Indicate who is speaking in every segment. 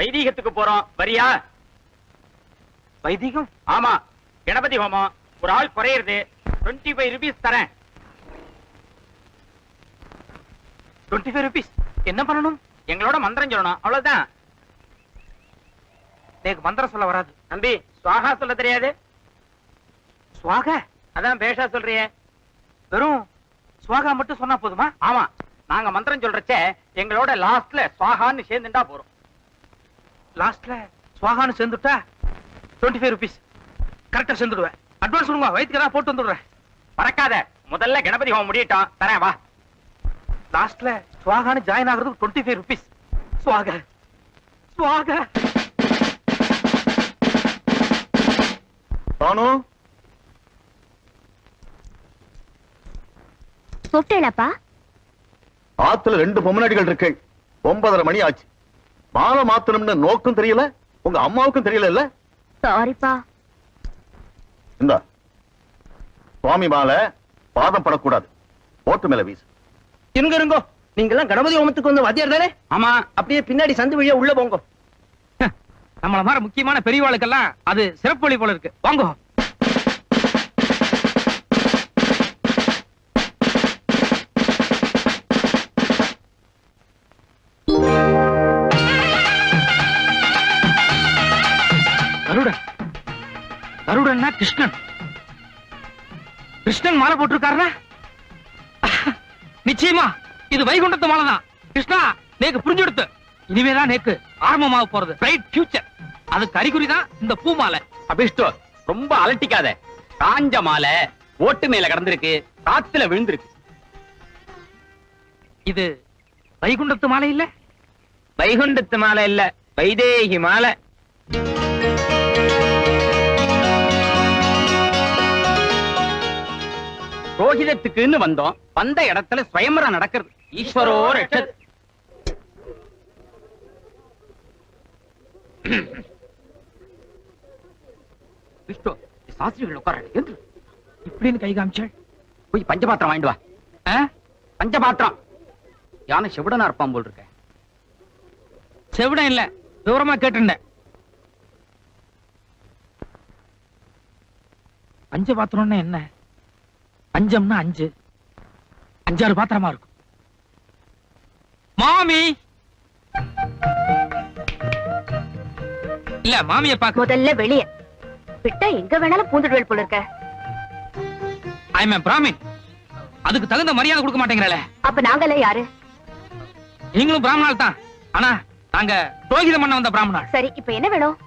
Speaker 1: வைதீகத்துக்கு போறோம், வரியா?
Speaker 2: வைதீகம்?
Speaker 1: ஆமா, கணபதி ஹோமம். ஒரு ஆள் குறையிறது. 25 ரூபீஸ் தரேன்.
Speaker 2: 25 ரூபீஸ். என்ன பண்ணணும்?
Speaker 1: எங்களோட மந்திரம் சொல்லணும், அவ்வளவுதான்.
Speaker 2: எனக்கு மந்திரம் சொல்ல வராது.
Speaker 1: தம்பி, சுவாகா சொல்ல தெரியாது?
Speaker 2: சுவாக?
Speaker 1: அதான் பேஷா சொல்றியே.
Speaker 2: வெறும் சுவாகா மட்டும் சொன்னா போதுமா?
Speaker 1: ஆமா, நாங்க மந்திரம் சொல்றச்சே எங்களோட லாஸ்ட்ல சுவாகான்னு சேர்ந்துட்டா போறோம்.
Speaker 2: லாஸ்ட்ல சுவாகான்னு சேர்ந்துட்டா 25 ரூபீஸ் கரெக்டா சேர்ந்துடுவேன். அட்வான்ஸ் கொடுங்க, வயிற்றுக்கு ஏதாவது போட்டு வந்துடுறேன்.
Speaker 1: மறக்காத, முதல்ல கணபதி ஹோமம் முடியட்டும், தரேன் வா.
Speaker 2: லாஸ்ட்ல சுவாகான்னு ஜாயின் ஆகுறதுக்கு 25 ரூபீஸ். சுவாக சுவாக.
Speaker 3: பானு,
Speaker 4: கூப்பிட்டேளாப்பா?
Speaker 3: ஆத்துல 2 பொம்மநாடிகள் இருக்கு. 9:30 மணி ஆச்சு. மாலை மாத்தணும்னு நோக்கும் தெரியல, உங்க அம்மாவுக்கும் தெரியல. இல்ல,
Speaker 4: சாரிப்பா.
Speaker 3: இந்த சுவாமி மாலை பாதம் படக்கூடாது, போட்டு மேல வீசு.
Speaker 2: இருங்க இருங்கோ, நீங்க எல்லாம் கணபதி ஹோமத்துக்கு வந்து வாத்தியார் தானே?
Speaker 1: ஆமா.
Speaker 2: அப்படியே பின்னாடி சந்து வழியா உள்ள போங்க. நம்மள மாதிரி முக்கியமான பெரியவாளுக்கெல்லாம் அது சிறப்பு வழி போல இருக்கு. வாங்க. கருடன். கருடன்னா கிருஷ்ணன். கிருஷ்ணன் மாலை போட்டிருக்காருன்னா நிச்சயமா இது வைகுண்டத்து மாலை தான். கிருஷ்ணா, நேக்கு புரிஞ்சுடுத்து. இனிமேதான் நேக்கு ஆரம்பமாக போறது. Bright future. அதுக்கு அறிகுறி தான் இந்த பூ மாலை.
Speaker 1: அபிஷ்டு, ரொம்ப அலட்டிக்காத. காஞ்ச மாலை ஓட்டு மேல கடந்திருக்கு, காத்துல விழுந்திருக்கு.
Speaker 2: இது வைகுண்டத்து மாலை இல்ல?
Speaker 1: வைகுண்டத்து மாலை இல்ல, வைதேகி மாலை. ரோஹிதத்துக்குன்னு வந்தோம். வந்த இடத்துல ஸ்வயம்பரம் நடக்கிறது. ஈஸ்வரோ ரட்சத். விஷ்ணு, சாஸ்திரிகள் உட்கார என்று
Speaker 2: இப்படின்னு கை காமிச்சாள்.
Speaker 1: போய் பஞ்சபாத்திரம் வாங்கிட்டு வா. பஞ்சபாத்திரம். யானை செவிடனா இருப்பான் போல் இருக்க.
Speaker 2: செவிடம் இல்ல, விவரமா கேட்டுண்டேன். பஞ்ச பாத்திரம்னா என்ன? பஞ்சம்னா 5, 5-6 பாத்திரமா இருக்கும். மாமி இல்ல, மாமியை பாக்க.
Speaker 4: முதல்ல வெளியே விட்டா எங்க வேணாலும் பூந்துடுவேல் போல இருக்க.
Speaker 2: I am Brahmin. அதுக்கு தகுந்த மரியாதை கொடுக்க மாட்டேங்கிறல.
Speaker 4: அப்ப நாங்கெல்லாம் யாரு?
Speaker 2: நீங்களும் பிராமணால் தான். ஆனா நாங்க புரோகிதம் பண்ண வந்த பிராமணால்.
Speaker 4: சரி, இப்ப என்ன வேணும்?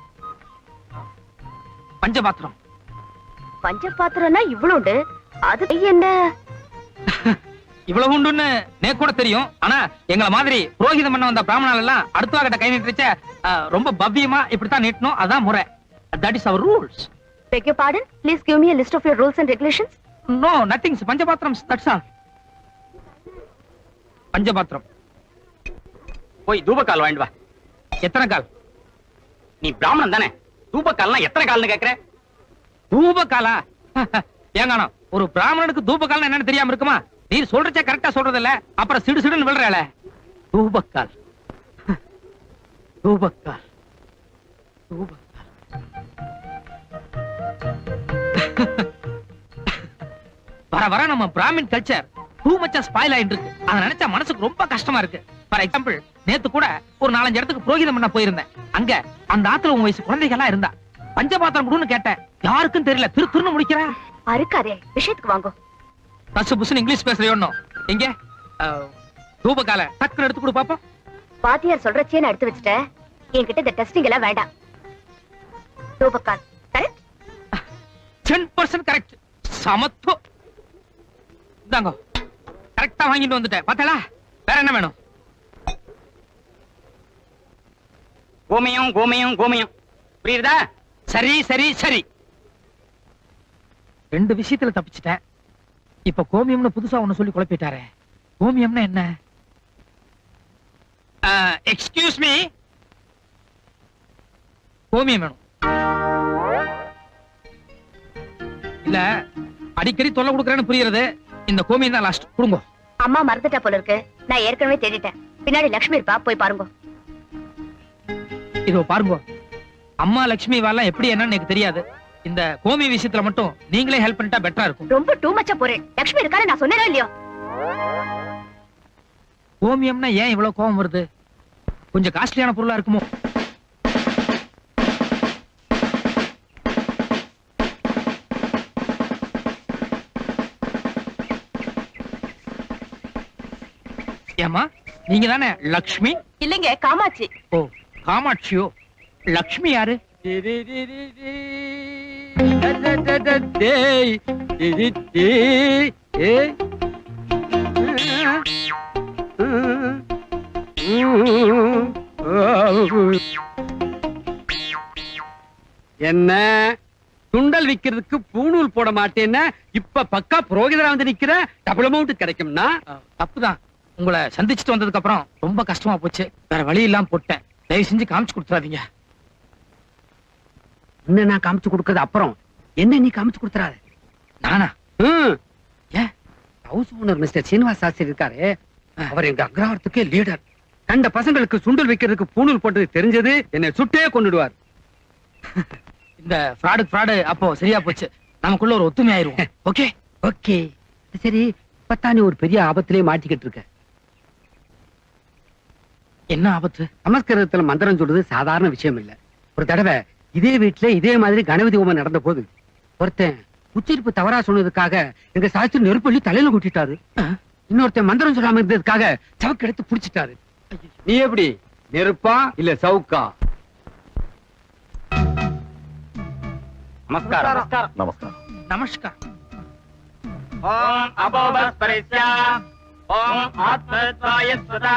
Speaker 2: பஞ்சபாத்திரம்.
Speaker 4: பஞ்ச பாத்திரம்னா இவ்வளவுண்டு. அது என்ன?
Speaker 2: இவ்வளவு உண்டுன்னு நேக்கு கூட தெரியும். ஆனா எங்களை மாதிரி புரோகிதம் பண்ண வந்த பிராமணால் எல்லாம் அடுத்த கிட்ட கை நீட்டுச்ச ரொம்ப பவ்யமா இப்படித்தான் நீட்டணும். அதான் முறை. That is our rules.
Speaker 4: Beg your pardon? Please give me a list of your rules and regulations.
Speaker 2: No, nothing. பஞ்சபாத்திரம், that's all. பஞ்சபாத்திரம்.
Speaker 1: போய் தூபக்கால் வாங்கிட்டு வா.
Speaker 2: எத்தனை கால்?
Speaker 1: நீ பிராமணன் தானே, தூபக்கால்னா எத்தனை கால்னு கேக்குற?
Speaker 2: தூபக்காலா? ஏங்கானோ, ஒரு பிராமணனுக்கு தூபக்கால் என்னன்னு தெரியாம இருக்குமா? நீ சொல்றச்ச கரெக்டா சொல்றது இல்ல, அப்புறம் சிடு சிடுன்னு விழுறல. தூபக்கால், தூபக்கால், தூபக்கால். வர வர நம்ம பிராமின் கல்ச்சர் டூ மச்சா ஸ்பாயில் ஆயிட்டு இருக்கு. அதை நினைச்சா மனசுக்கு ரொம்ப கஷ்டமா இருக்கு. ஃபார் எக்ஸாம்பிள், நேத்து கூட ஒரு 4-5 இடத்துக்கு புரோகிதம் பண்ண போயிருந்தேன். அங்க அந்த ஆத்துல உன் வயசு குழந்தைகள்லாம் இருந்தா. பஞ்சபாத்திரம் கொடுன்னு கேட்டேன், யாருக்கும் தெரியல. திருன்னு முடிக்கிறேன்.
Speaker 4: அறுக்காதே, விஷயத்துக்கு வாங்கோ.
Speaker 2: பசு புசுன்னு இங்கிலீஷ் பேசுறோம். எங்க தூபக்கால டக்குன்னு எடுத்து கொடு பாப்போம்.
Speaker 4: பாத்தியார் சொல்றச்சே நான் எடுத்து வச்சுட்டேன். என்கிட்ட இந்த டெஸ்டிங் எல்லாம் வேண்டாம். தூபக்கால் கரெக்ட்?
Speaker 2: 10% கரெக்ட். சமத்து. இந்தாங்க, கரெக்டா வாங்கிட்டு வந்துட்டேன். பார்த்தா வேற என்ன வேணும்?
Speaker 1: கோமியம் கோமியம் கோமியம். புரியுதா?
Speaker 2: சரி சரி சரி. 2 விஷயத்துல தப்பிச்சிட்டேன். இப்ப கோமியம்னு புதுசா ஒண்ணு சொல்லி குழப்பிட்டாரே. கோமியம்னா என்ன? எக்ஸ்கியூஸ் மீ, கோமியம் வேணும். இல்ல, அடிக்கடி தொல்லை கொடுக்கறேன்னு புரியுறது. இந்த கோமியம் தான் லாஸ்ட். கொடுங்க.
Speaker 4: அம்மா மறந்துட்டா போல இருக்கு. நான் ஏற்கனவே தேடிட்டேன். பின்னாடி லட்சுமி இருப்பா, போய் பாருங்க.
Speaker 2: இதோ பாருங்க, அம்மா லட்சுமி வாலாம் எப்படி என்னன்னு எனக்கு தெரியாது. இந்த கோமி விஷயத்துல மட்டும் நீங்களே ஹெல்ப் பண்ணிட்டா பெட்டரா இருக்கும்.
Speaker 4: ரொம்ப டூ மச்சா போறேன். லட்சுமி இருக்கான்னு நான் சொன்னேனோ இல்லையோ?
Speaker 2: கோமியம்னா ஏன் இவ்வளவு கோவம் வருது? கொஞ்சம் காஸ்ட்லியான பொருளா இருக்குமோ? ஏமா, நீங்க தானே லக்ஷ்மி?
Speaker 4: இல்லைங்க, காமாட்சி.
Speaker 2: ஓ, காமாட்சியோ? லக்ஷ்மி யாரு?
Speaker 1: என்ன சுண்டல் விக்கிறதுக்கு பூணூல் போட மாட்டேன்னா இப்ப பக்கா புரோகிதரா வந்து நிக்கிற, டபுள் அமௌண்ட் கிடைக்கும்னா?
Speaker 2: தப்புதான். உங்களை சந்திச்சுட்டு வந்ததுக்கு அப்புறம் ரொம்ப கஷ்டமா போச்சு. வேற வழி இல்லாம போட்டேன். தயவு செஞ்சு காமிச்சு கொடுத்துறாதீங்க.
Speaker 1: என்ன நான் காமிச்சு கொடுக்கறது அப்புறம், என்ன நீ காமிச்சு கொடுத்துறாரு?
Speaker 2: நானா?
Speaker 1: ஏன், house owner mister Srinivas Sastri இருக்காரு, அவர் எங்க அக்ரஹாரத்துக்கே லீடர். கண்ட பசங்களுக்கு சுண்டல் வைக்கிறதுக்கு பூணூல் போட்டது தெரிஞ்சது என்னை சுட்டே கொண்டுடுவார்.
Speaker 2: இந்த ஃப்ராடு அப்போ சரியா போச்சு. நமக்குள்ள ஒரு ஒத்துமை ஆயிருவோம். ஓகே
Speaker 1: ஓகே, சரி. இப்பத்தானே ஒரு பெரிய ஆபத்திலே மாட்டிக்கிட்டு இருக்க.
Speaker 2: என்ன ஆபத்து?
Speaker 1: சமஸ்கிருதத்துல மந்திரம் சொல்றது சாதாரண விஷயம் இல்ல. ஒரு தடவை இதே வீட்டுல இதே மாதிரி கணபதி ஹோமம் நடந்த போது ஒருத்தன் உச்சரிப்பு தவறா சொன்னதுக்காக எங்க சாஸ்திரி நெருப்பள்ளி தலையில கூட்டிட்டாரு. இன்னொருத்தன் மந்திரம் சொல்லாம இருந்ததுக்காக சவக்கு எடுத்து புடிச்சிட்டாரு. நீ எப்படி, நெருப்பா இல்ல சவுக்கா? நமஸ்காரம்.
Speaker 3: நமஸ்காரம்.
Speaker 2: நமஸ்கார்.
Speaker 1: ஓம் அபோபஸ்பரிஸ்யா, ஓம் ஆத்மத்வாய ஸ்வதா,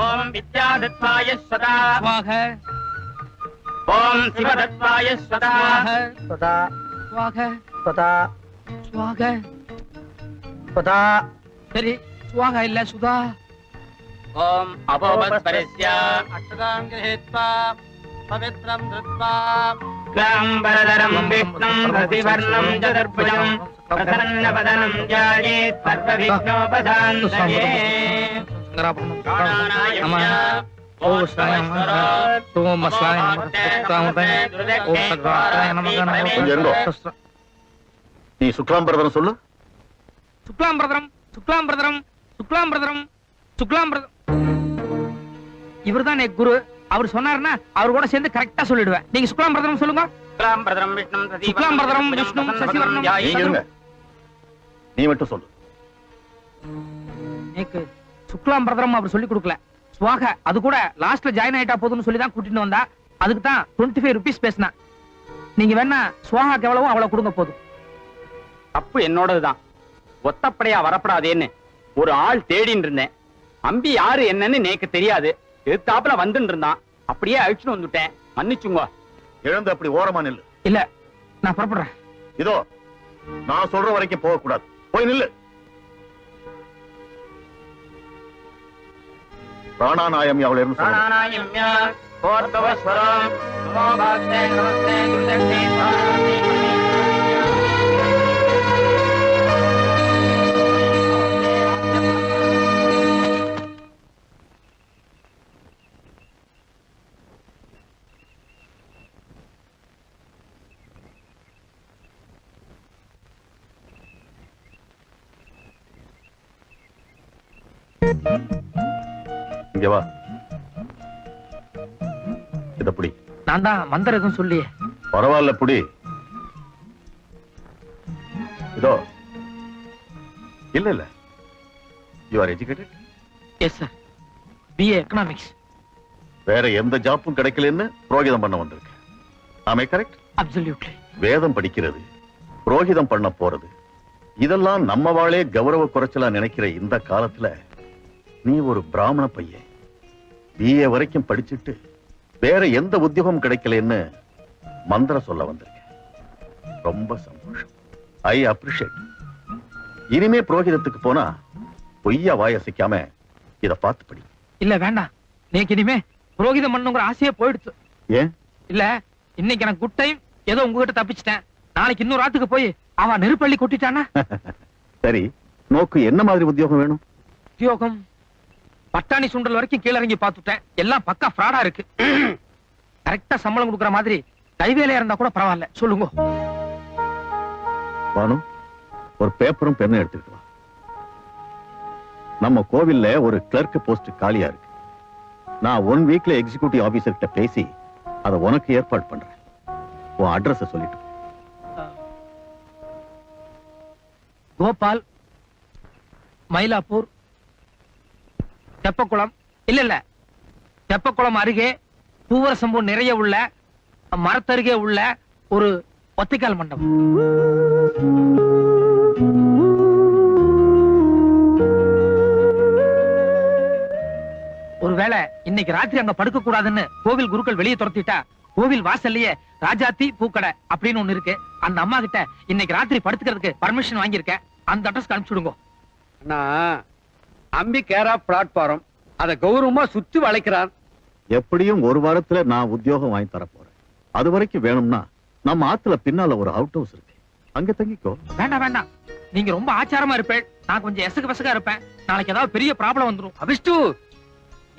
Speaker 1: ஓம் வித்யாதத்வாய ஸ்வதா,
Speaker 2: ஸ்வாஹ
Speaker 1: ஓம் சிவதத்வாய ஸ்வதா,
Speaker 2: ஸ்வதா ஸ்வாஹ
Speaker 1: ஸ்வதா
Speaker 2: ஸ்வாஹ.
Speaker 1: ஸ்வதா.
Speaker 2: சரி, ஸ்வாஹ இல்ல சுதா.
Speaker 1: ஓம் அபோபஸ்பரிஸ்யா,
Speaker 2: அஷ்டாங்கஹேத்வா பவித்ரம் த்ருத்வா
Speaker 1: க்ளாம்பரதரம் விஷ்ணும் ரதிவர்ணம் சதுர்புஜம் பிரசன்னவதனம் த்யாயேத் சர்வவிக்னோபசாந்தயே.
Speaker 3: கொஞ்சம் இருங்கோ. நீ சுக்லாம்பரதரம் சொல்லு.
Speaker 2: சுக்லாம்பிரதரம் சுக்லாம்பிரதரம் சுக்லாம்பிரதரம் சுக்லாம்பிரதரம். இவர்தான் என் குரு. அவர் சொன்னாருன்னா அவர் கூட சேர்ந்து கரெக்டா சொல்லிடுவேன். நீங்க சுக்லாம்பிரதரம் சொல்லுங்க.
Speaker 1: க்ளாம்பரதரம் விஷ்ணும்
Speaker 2: சுக்லாம்பிரதரம் விஷ்ணும் சசிவர்ணம்.
Speaker 3: நீங்க இருங்க. நீ மட்டும் சொல்லு.
Speaker 2: எனக்கு சுக்லாம்பிரதரம் அவர் சொல்லி கொடுக்கல. ஸ்வாக அது கூட லாஸ்ட்ல ஜாயின் ஆயிட்டா போதும்னு சொல்லி தான் கூட்டிட்டு வந்தா. அதுக்கு தான் 25 rupees பேசினா. நீங்க வேணா ஸ்வாகாக்கு எவ்வளவோ அவ்வளவு கொடுங்க போதும்.
Speaker 1: தப்பு என்னோடதுதான். ஒத்தப்படையா வரப்படாதேன்னு ஒரு ஆள் தேடின்னு இருந்தேன். அம்பி யாரு என்னன்னு எனக்கு தெரியாது. எதிர்த்தாப்புல வந்துட்டு இருந்தான். அப்படியே அழிச்சுட்டு வந்துட்டேன். மன்னிச்சுங்க.
Speaker 3: எழுந்து அப்படி ஓரமா நில்லு.
Speaker 2: இல்ல, நான் புறப்படுறேன்.
Speaker 3: இதோ நான் சொல்ற வரைக்கும் போக கூடாது. போய் நில்லு. பிராணாநாயம் அவள் இருந்து சொல்லணும்.
Speaker 1: பிராணாயாம்யா போர்த்தவஸ்வரம் நமோ பாக்தே நமஸ்தே குருதட்சே ஸ்வாமி.
Speaker 3: இங்க வா. இத புடி.
Speaker 2: நான் தான் மந்திரம் எதுவும் சொல்லி.
Speaker 3: பரவாயில்ல புடி. இதோ. இல்ல இல்ல. You are educated?
Speaker 2: Yes sir, BA economics.
Speaker 3: வேற எந்த ஜாப்பும் கிடைக்கலன்னு புரோகிதம் பண்ண வந்திருக்க. ஆமே கரெக்ட்?
Speaker 2: அப்சல்யூட்லி.
Speaker 3: வேதம் படிக்கிறது, புரோகிதம் பண்ண போறது, இதெல்லாம் நம்ம வாளே கௌரவ குறைச்சலா நினைக்கிற இந்த காலத்துல நீ ஒரு பிராமண பையன் BA வரைக்கும் படிச்சுட்டு வேற எந்த உத்தியோகம் கிடைக்கலன்னு மந்திரம் சொல்ல வந்திருக்க. ரொம்ப சந்தோஷம். I appreciate. இனிமே புரோகிதத்துக்கு போனா பொய்யா வாயசிக்காம இத பார்த்து படி.
Speaker 2: இல்ல வேண்டாம், நேக்கு இனிமே புரோகிதம் பண்ணுங்கிற ஆசையே போயிடுச்சு.
Speaker 3: ஏன்?
Speaker 2: இல்ல, இன்னைக்கு எனக்கு குட் டைம், ஏதோ உங்ககிட்ட தப்பிச்சிட்டேன். நாளைக்கு இன்னொரு ஆத்துக்கு போய் அவன் நெருப்பள்ளி கொட்டிட்டானா?
Speaker 3: சரி, நோக்கு என்ன மாதிரி உத்தியோகம் வேணும்?
Speaker 2: உத்தியோகம் பட்டாணி சுண்டல் வரைக்கும் கீழறங்கி பார்த்துட்டேன். எல்லாம் பக்கா ஃப்ராடா இருக்கு. கரெக்டா சம்பளம் கொடுக்குற மாதிரி கைவேலையா இருந்தா கூட பரவாயில்ல, சொல்லுங்க.
Speaker 3: பானு, ஒரு பேப்பரும் பெண்ணும் எடுத்துக்கிட்டு வா. நம்ம கோவில்ல ஒரு கிளர்க் போஸ்ட் காலியா இருக்கு. நான் 1 வீக்ல எக்ஸிகியூட்டிவ் ஆபீசர் கிட்ட பேசி அதை உனக்கு ஏற்பாடு பண்றேன். உன் அட்ரஸ் சொல்லிட்டு.
Speaker 2: கோபால், மயிலாப்பூர், தெப்பக்குளம். இல்ல தெப்பக்குளம் அருகே பூவரசம்பூ நிறைய உள்ள மரத்தருகே உள்ள ஒரு ஒத்திக்கால் மண்டபம். ஒருவேளை இன்னைக்கு ராத்திரி அங்க படுக்க கூடாதுன்னு கோவில் குருக்கள் வெளியே துரத்திட்டா, கோவில் வாசல்லையே ராஜாத்தி பூக்கடை அப்படின்னு ஒண்ணு இருக்கு. அந்த அம்மா கிட்ட இன்னைக்கு ராத்திரி படுத்துக்கிறதுக்கு பர்மிஷன் வாங்கியிருக்கேன். அந்த அட்ரஸ் அனுப்பிச்சுடுங்க.
Speaker 1: அண்ணா, அம்பி கேரா பிளாட்பாரம் அத கௌரவமா சுத்தி வளைக்கிறார்.
Speaker 3: எப்படியும் ஒரு வாரத்துல நான் உத்தியோகம் வாங்கி தர போறேன். அது வரைக்கும் வேணும்னா நம்ம ஆத்துல பின்னால ஒரு அவுட் ஹவுஸ் இருக்கு, அங்க தங்கிக்கோ.
Speaker 2: வேண்டாம் வேண்டாம், நீங்க ரொம்ப ஆச்சாரமா இருப்பேன், நான் கொஞ்சம் எசகு பசகா இருப்பேன். நாளைக்கு ஏதாவது பெரிய ப்ராப்ளம் வந்துரும்.
Speaker 1: அபிஷ்டு,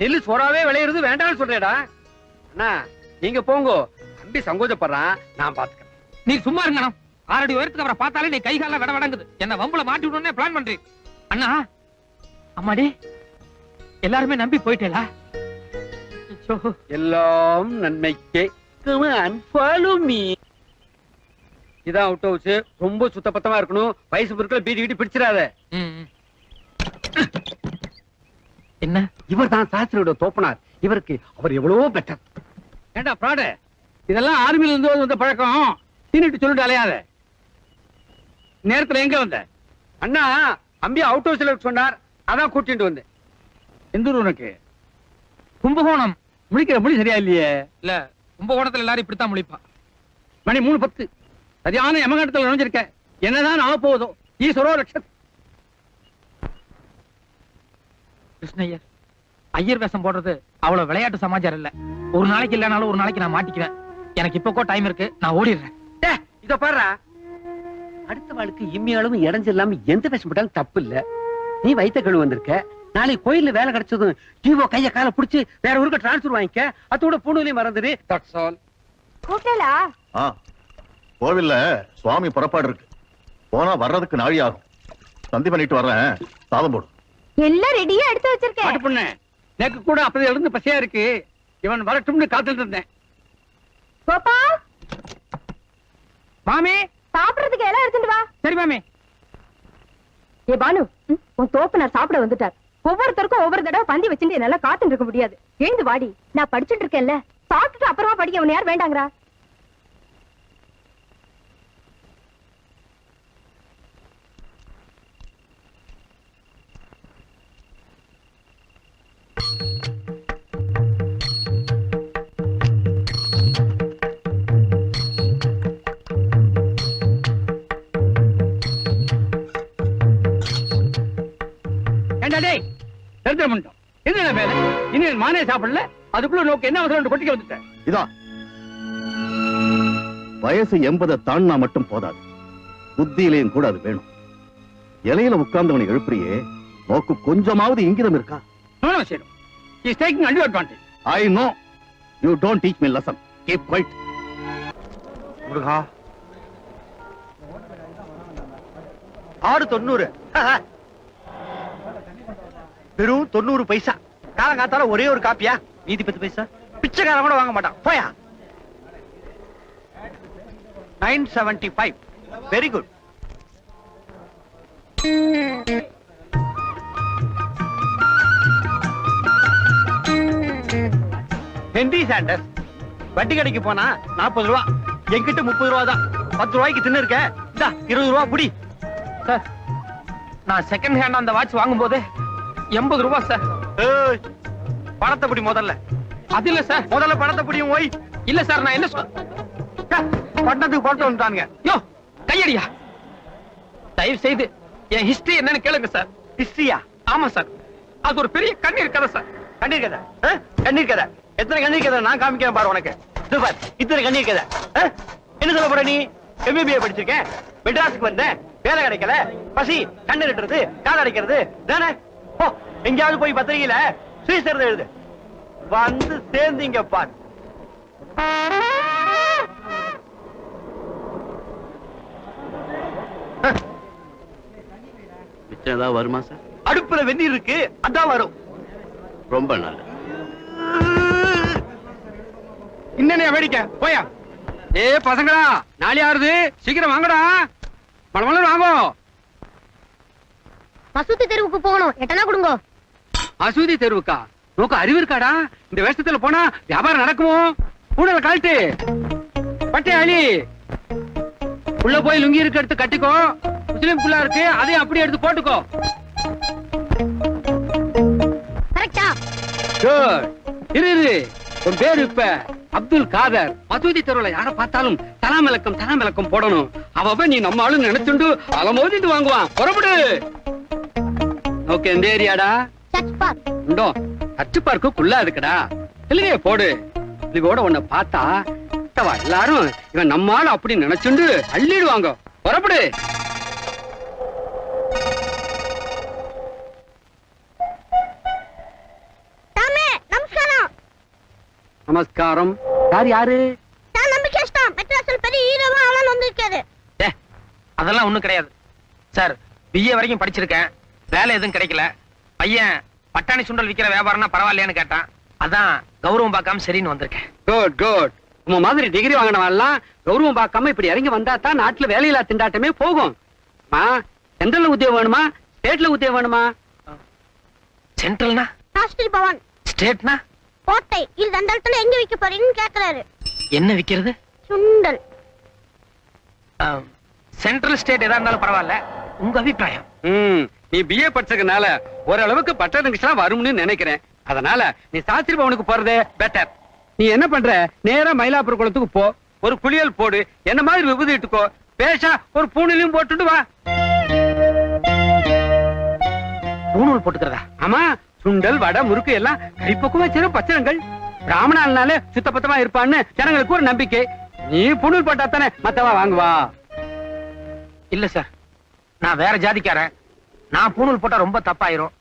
Speaker 1: நெல்லு சோறாவே விளையிறது வேண்டாம்னு சொல்றேடா. அண்ணா நீங்க போங்க, அம்பி சங்கோஜப்படுறான், நான் பாத்துக்கிறேன்.
Speaker 2: நீ சும்மா இருங்க. 6 அடி உயரத்துக்கு அவரை பார்த்தாலே நீ கை கால விட வடங்குது. என்ன வம்புல மாட்டி விடணும்னே பிளான் பண்றீங்க. அண்ணா, அம்மாடி, எல்லாருமே நம்பி போயிட்டேலா?
Speaker 1: எல்லாம் நன்மைக்கே. Unfollow me. இதான் அவுட் ஹவுஸ். ரொம்ப சுத்தபத்தமா இருக்கணும். வயசு பொருட்கள் பீடி வீடி பிடிச்சிடாத.
Speaker 2: என்ன,
Speaker 1: இவர் தான் சாஸ்திரியோட தோப்பனார். இவருக்கு அவர் எவ்வளவோ பெட்டர். ஏண்டா பிராடு, இதெல்லாம் ஆர்மியில இருந்து வந்த பழக்கம். தீனிட்டு சொல்லிட்டு அலையாத. நேரத்துல எங்க வந்த? அண்ணா அம்பி அவுட் ஹவுஸ்ல சொன்னார், அதான் கூட்டிட்டு வந்தேன். எந்த ஊர் உனக்கு?
Speaker 2: கும்பகோணம்.
Speaker 1: முழிக்கிற மொழி சரியா இல்லையே.
Speaker 2: இல்ல, கும்பகோணத்துல எல்லாரும் இப்படித்தான் முழிப்பா.
Speaker 1: மணி 3:10. சரியான யமகண்டத்தில் நுழைஞ்சிருக்க. என்னதான் ஆக போவதோ. ஈஸ்வரோ லட்சம்.
Speaker 2: கிருஷ்ணய்யர், ஐயர் வேஷம் போடுறது அவ்வளவு விளையாட்டு சமாச்சாரம் இல்ல. ஒரு நாளைக்கு இல்லனாலும் ஒரு நாளைக்கு நான் மாட்டிக்குவேன். எனக்கு இப்போக்கோ டைம் இருக்கு, நான் ஓடிடுறேன்.
Speaker 1: இத பாரு, அடுத்த வாழ்க்கை இம்மி அளவு இடைஞ்சு இல்லாம எந்த வேஷம் போட்டாலும் தப்பு இல்ல. நீ வைத்த கழுவு வந்திருக்க. நாளைக்கு கோயில்ல வேலை கிடைச்சதும் ஜீவோ கைய கால புடிச்சு வேற ஊருக்கு டிரான்ஸ்பர் வாங்கிக்க. அதோட பூணுலையும் மறந்துடு. That's all.
Speaker 4: கூட்டலா?
Speaker 3: கோவில்ல சுவாமி புறப்பாடு இருக்கு. போனா வர்றதுக்கு நாழி ஆகும். சந்தி பண்ணிட்டு வர்றேன், சாதம் போடு.
Speaker 4: எல்லாம் ரெடியா எடுத்து வச்சிருக்கேன்.
Speaker 1: பாட்டு பொண்ணு, எனக்கு கூட அப்படி இருந்து பசியா இருக்கு. இவன் வரட்டும்னு காத்துட்டு இருந்தேன்.
Speaker 4: கோபால்,
Speaker 2: மாமி,
Speaker 4: சாப்பிடுறதுக்கு எல்லாம் எடுத்துட்டு வா.
Speaker 2: சரி மாமி.
Speaker 4: ஏ பானு, உன் தோப்பனார் சாப்பிட வந்துட்டார். ஒவ்வொருத்தருக்கும் ஒவ்வொரு தடவை பந்தி வச்சுட்டு என்னால காத்துட்டு இருக்க முடியாது. எழுந்து வாடி. நான் படிச்சுட்டு இருக்கேன்ல, சாப்பிட்டுட்டு அப்புறமா படிக்க அவன் யார் வேண்டாங்கிறா?
Speaker 1: மானே சாப்பிடல, அதுக்குள்ள நோக்கு என்ன அவசரம் கொட்டிக்க வந்துட்டேன்.
Speaker 3: இதான் வயசு 80 தாண்டா மட்டும் போதாது, புத்தியிலையும் கூட அது வேணும். இலையில உட்கார்ந்தவனை எழுப்புறியே, நோக்கு கொஞ்சமாவது இங்கிதம் இருக்கா? I know. You don't teach me lesson. Keep quiet.
Speaker 1: முருகா, 6.90. வெறும் 90 பைசா. காலங்காத்தால ஒரே ஒரு காப்பியா? மீதி 10 பைசா பிச்சைக்காரன் கூட வாங்க மாட்டான். போயா. 975. Very good. Henry Sanders. வட்டி கடைக்கு போனா 40 ரூபா, என்கிட்ட 30 ரூபா தான். 10 ரூபாய்க்கு தின்னு இருக்க. 20 ரூபா புடி.
Speaker 2: சார், நான் செகண்ட் ஹேண்ட் அந்த வாட்ச் வாங்கும் போது 80 ரூபாய் சார்.
Speaker 1: பணத்தை புடி முதல்ல.
Speaker 2: அது இல்ல சார்.
Speaker 1: முதல்ல பணத்தை புடியும். ஓய்.
Speaker 2: இல்ல சார், நான் என்ன
Speaker 1: பட்டணத்துக்கு போட்டு வந்துட்டானுங்க.
Speaker 2: யோ, கையடியா. தயவு செய்து என் ஹிஸ்டரி என்னன்னு கேளுங்க சார்.
Speaker 1: ஹிஸ்டரியா?
Speaker 2: ஆமா சார், அது ஒரு பெரிய கண்ணீர் கதை சார்.
Speaker 1: கண்ணீர் கதை? கண்ணீர் கதை? எத்தனை கண்ணீர் கதை நான் காமிக்கிறேன் பாரு உனக்கு. சூப்பர். இத்தனை கண்ணீர் கதை. என்ன சொல்ல போற நீ? MBA படிச்சிருக்கேன், மெட்ராஸுக்கு வந்தேன், வேலை கிடைக்கல, பசி, கண்ணு கட்டுறது, கால் அடைக்கிறது தானே. எங்கேயாவது போய் பத்திரிகையில சுயசரிதை எழுது. வந்து சேர்ந்தீங்க பார்.
Speaker 5: மிச்சம் ஏதாவது வருமா சார்?
Speaker 3: அடுப்புல வெந்நீர் இருக்கு, அதான் வரும்.
Speaker 5: ரொம்ப நல்லது.
Speaker 1: இன்னனே வேடிக்கை போயா. ஏ பசங்களா, நாளை ஆறுது, சீக்கிரம் வாங்கடா. மளமள வாங்கோ.
Speaker 4: மசூதி தெருவுக்கு போகணும், எட்டனா கொடுங்க.
Speaker 1: மசூதி தெருவுக்கா? நோக்கு அறிவு இருக்காடா? இந்த வேஷத்துல போனா வியாபாரம் நடக்குமோ? கூடல கழட்டு, பட்டை அழி. உள்ள போய் லுங்கி இருக்க எடுத்து கட்டிக்கோ. முஸ்லிம் புள்ளா இருக்கு, அதையும் அப்படியே எடுத்து போட்டுக்கோ.
Speaker 4: கரெக்டா?
Speaker 1: குட். இரு, உன் பேரு இப்ப அப்துல் காதர். மசூதி தெருவுல யார பார்த்தாலும் தலாமிலக்கம் போடணும். அவ நீ நம்ம ஆளு நினைச்சுண்டு அலமோதிட்டு வாங்குவான். புறப்படு. ஓகே, எந்த ஏரியாடா?
Speaker 4: Search park.
Speaker 1: உண்டோ அச்சு பார்க்கு குள்ளா இருக்குடா. இல்லையே போடு. இதுவோட உன்னை பார்த்தா எல்லாரும் இவன் நம்ம ஆளு அப்படி நினைச்சுண்டு அள்ளிடுவாங்க. புறப்படு. நமஸ்காரம். யாரு?
Speaker 2: அதெல்லாம் ஒண்ணும் கிடையாது சார். பிஏ வரைக்கும் படிச்சிருக்கேன், வேலை எதுவும் கிடைக்கல. பையன் பட்டாணி சுண்டல் விக்கிற வியாபாரம்னா பரவாயில்லையான்னு கேட்டான். அதான் கௌரவம் பார்க்காம சரின்னு வந்திருக்கேன்.
Speaker 1: Good good. உங்க மாதிரி டிகிரி வாங்கினவெல்லாம் கௌரவம் பார்க்காம இப்படி இறங்கி வந்தா தான் நாட்டுல வேலையில்லா திண்டாட்டமே போகும். சென்ட்ரல்ல உத்தியோகம் வேணுமா, ஸ்டேட்ல உத்தியோகம் வேணுமா?
Speaker 2: சென்ட்ரல்னா?
Speaker 4: ராஷ்டிரி பவன்.
Speaker 2: ஸ்டேட்னா?
Speaker 4: கோட்டை. இது அந்த இடத்துல எங்க விக்க போறீங்கன்னு கேக்குறாரு.
Speaker 2: என்ன விக்கிறது?
Speaker 4: சுண்டல்.
Speaker 2: சென்ட்ரல் ஸ்டேட் எதா இருந்தாலும் பரவாயில்ல, உங்க அபிப்பிராயம்?
Speaker 1: நீ பிஏ படிச்சதுனால ஓரளவுக்கு பட்டணம் வரும்னு நினைக்கிறேன். அதனால நீ சாஸ்திரி பவனுக்கு போறதே பெட்டர். நீ என்ன பண்ற, நேரா மயிலாப்பூர் குளத்துக்கு போ, ஒரு குளியல் போடு, என்ன மாதிரி விபூதி இட்டுக்கோ, பேஷா ஒரு பூணிலையும் போட்டுட்டு வா.
Speaker 2: பூணூல் போட்டுக்கிறதா?
Speaker 1: ஆமா, சுண்டல் வடை முறுக்கு எல்லாம் கைப்பக்குவமா வச்சிரும் பச்சனங்கள். பிராமணாலனாலே சுத்தபத்தமா இருப்பான்னு ஜனங்களுக்கு ஒரு நம்பிக்கை. நீ பூணூல் போட்டா தானே மத்தவா வாங்குவா.
Speaker 2: இல்ல சார், நான் வேற ஜாதிக்காரன். நான் பூணூல் போட்டா ரொம்ப தப்பாயிரும்.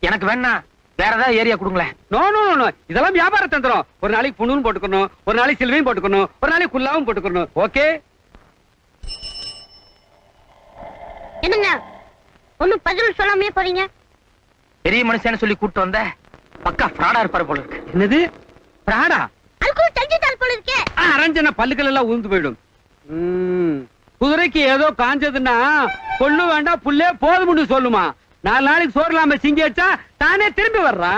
Speaker 2: எனக்கு வேணா வேற ஏதாவது ஏரியா கொடுங்களேன்.
Speaker 1: நோ நோ நோ, இதெல்லாம் வியாபார தந்திரம். ஒரு நாளைக்கு புண்ணூல் போட்டுக்கணும், ஒரு நாளைக்கு சில்வையும் போட்டுக்கணும், ஒரு நாளைக்கு குல்லாவும் போட்டுக்கணும். ஓகே?
Speaker 4: என்னங்க ஒண்ணும் பதில் சொல்லாமே போறீங்க?
Speaker 2: பெரிய மனுஷன்னு சொல்லி கூட்டு வந்த பக்கா ஃப்ராடா இருப்பாரு போல இருக்கு.
Speaker 1: என்னது பிராடா?
Speaker 4: அதுக்குள்ள தெரிஞ்சுட்டால் போல இருக்கே.
Speaker 1: அரஞ்சன பல்லுகள் எல்லாம் ஊந்து போயிடும். குதிரைக்கு ஏதோ காஞ்சதுன்னா கொள்ளு வேண்டாம் புல்லே போதும்னு சொல்லுமா. 4 நாளைக்கு சோறு இல்லாம சிங்கி வச்சா தானே திரும்பி வர்றான்.